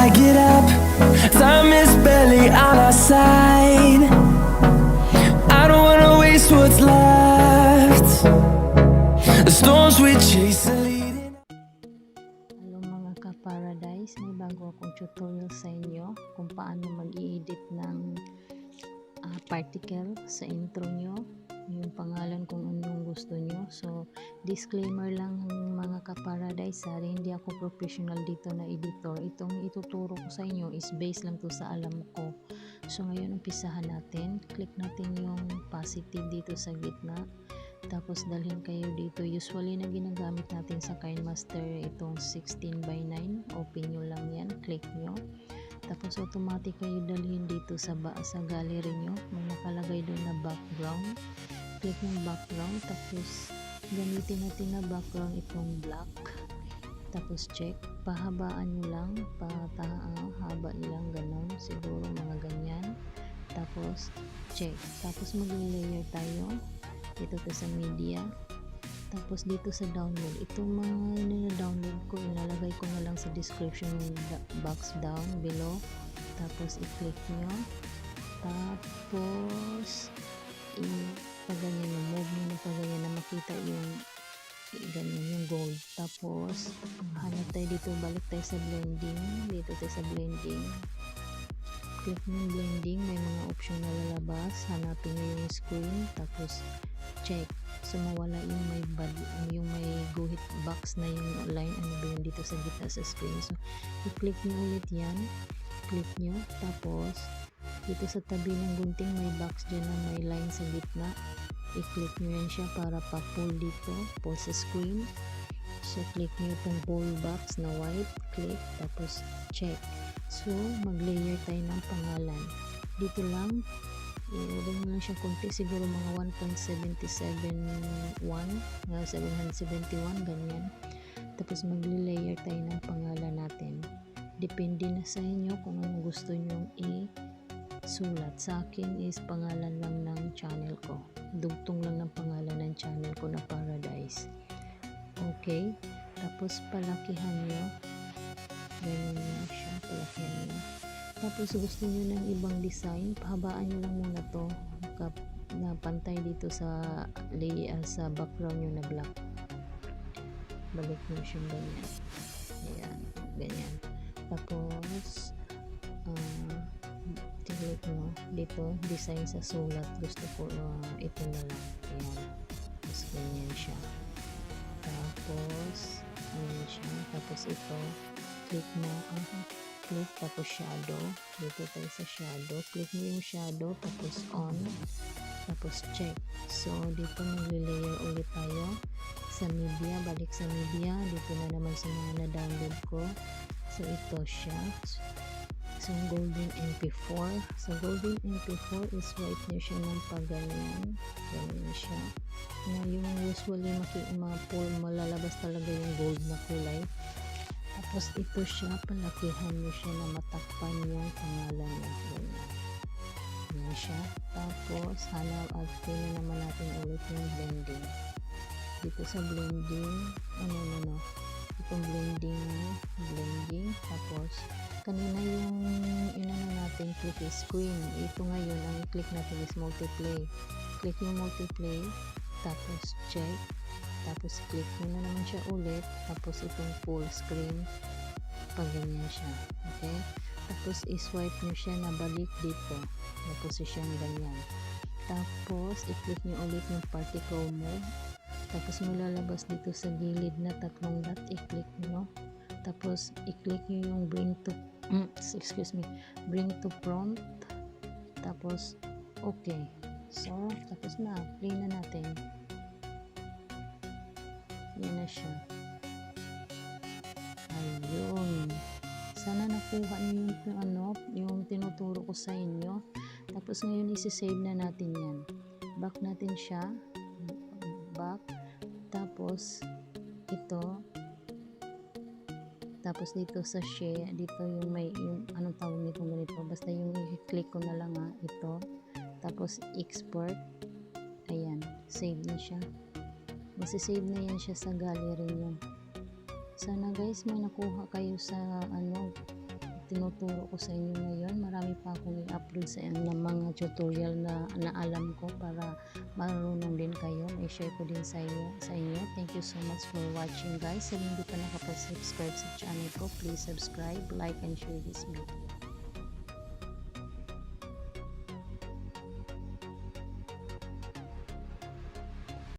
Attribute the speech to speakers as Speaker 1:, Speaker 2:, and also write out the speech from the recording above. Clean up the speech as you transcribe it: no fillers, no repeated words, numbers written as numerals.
Speaker 1: I get up, time is barely on our side. I don't wanna waste what's left. The storms we chase are leading.
Speaker 2: Hello mga ka-paradise, may bago akong tutorial sa inyo kung paano mag-i-edit ng particle sa intro nyo, yung pangalan kung anong gusto nyo. So disclaimer lang mga ka-paradise, hindi ako professional dito na editor. Itong ituturo ko sa inyo is based lang to sa alam ko. So ngayon umpisahan natin, click natin yung positive dito sa gitna, tapos dalhin kayo dito. Usually na ginagamit natin sa KineMaster itong 16:9, open nyo lang yan, click nyo, tapos automatic kayo dalhin dito sa gallery nyo. May nakalagay doon na background, click yung background, tapos gamitin natin na background itong black, tapos check, pahabaan nyo lang, haba lang ganon, siguro mga ganyan, tapos check, tapos mag-layer tayo dito sa media, tapos dito sa download, itong mga nina-download ko ilalagay ko na lang sa description box down below, tapos i-click nyo, tapos pag-ganyan yung move nyo na pag-ganyan na makita yung ganyan yung gold. Tapos hanap tayo dito, balik tayo sa blending, dito tayo sa blending, click yung blending, may mga option na lalabas, hanapin nyo yung screen, tapos check, so mawala yung may guhit box na yung line, ano ba yun dito sa gitna sa screen. So i-click nyo ulit yan, click nyo, tapos dito sa tabi ng gunting may box dyan na may line sa gitna, i-click nyo yan siya para pa-pull dito, pull sa screen. So click nyo itong pull box na white, click, tapos check. So mag-layer tayo ng pangalan dito lang, i-order mo lang siya konti, siguro mga 1.771 771 ganyan. Tapos mag-layer tayo ng pangalan natin, depende na sa inyo kung ano gusto nyong sulat. Sa akin is pangalan lang ng channel ko, dugtong lang ng pangalan ng channel ko na Paradise. Okay, tapos palakihan nyo, ganyan na siya, palakihan nyo. Tapos gusto nyo ng ibang design, pahabaan nyo lang muna to na pantay dito sa background nyo na black, balik nyo siyang ganyan, ayan, ganyan. Tapos click mo dito, design sa sulat, gusto ko ito na lang, ayan, tapos ganyan siya, tapos ganyan siya, tapos ito, click mo, click, tapos shadow, dito tayo sa shadow, click mo yung shadow, tapos on, tapos check. So dito mag-layer ulit tayo sa media, balik sa media, dito na naman sa mga na-download ko. So ito siya, so golden MP4, so golden MP4 is white nyo siya ng pagganyan, ganyan siya na yung usually ma-pull, malalabas talaga yung gold na kulay. Tapos ito siya, palakihan nyo siya na matakpan yung pangalan nyo, ganyan siya. Tapos pin naman natin ulit yung blending dito sa blending, itong blending, tapos kanina yung natin click screen, ito ngayon ang i-click natin is multiply, click yung multiply, tapos check, tapos click mo na naman siya ulit, tapos itong full screen, pag ganyan siya, okay. Tapos i-swipe nyo siya na balik dito na position ganyan, tapos i-click nyo ulit yung particle mode, tapos malalabas dito sa gilid na tatlong dot, i-click nyo, tapos i-click nyo yung bring to front, tapos okay. So tapos na, play na natin, yan na siya, ayun. Sana nakuha niyo yung tinuturo ko sa inyo. Tapos ngayon isi-save na natin yan, back natin siya, back, tapos ito, tapos dito sa share, dito yung may yung anong tawag nito ganito, basta yung i-click ko na lang ito, tapos export, ayan, save na siya, masisave na yan siya sa gallery nyo. Sana guys may nakuha kayo sa tinuturo ko sa inyo ngayon. Marami pa akong i-upload sa inyo ng mga tutorial na alam ko para marunong din kayo. I-share ko din sa inyo. Thank you so much for watching guys. Sa hindi pa nakapag-subscribe sa channel ko, please subscribe, like, and share this video.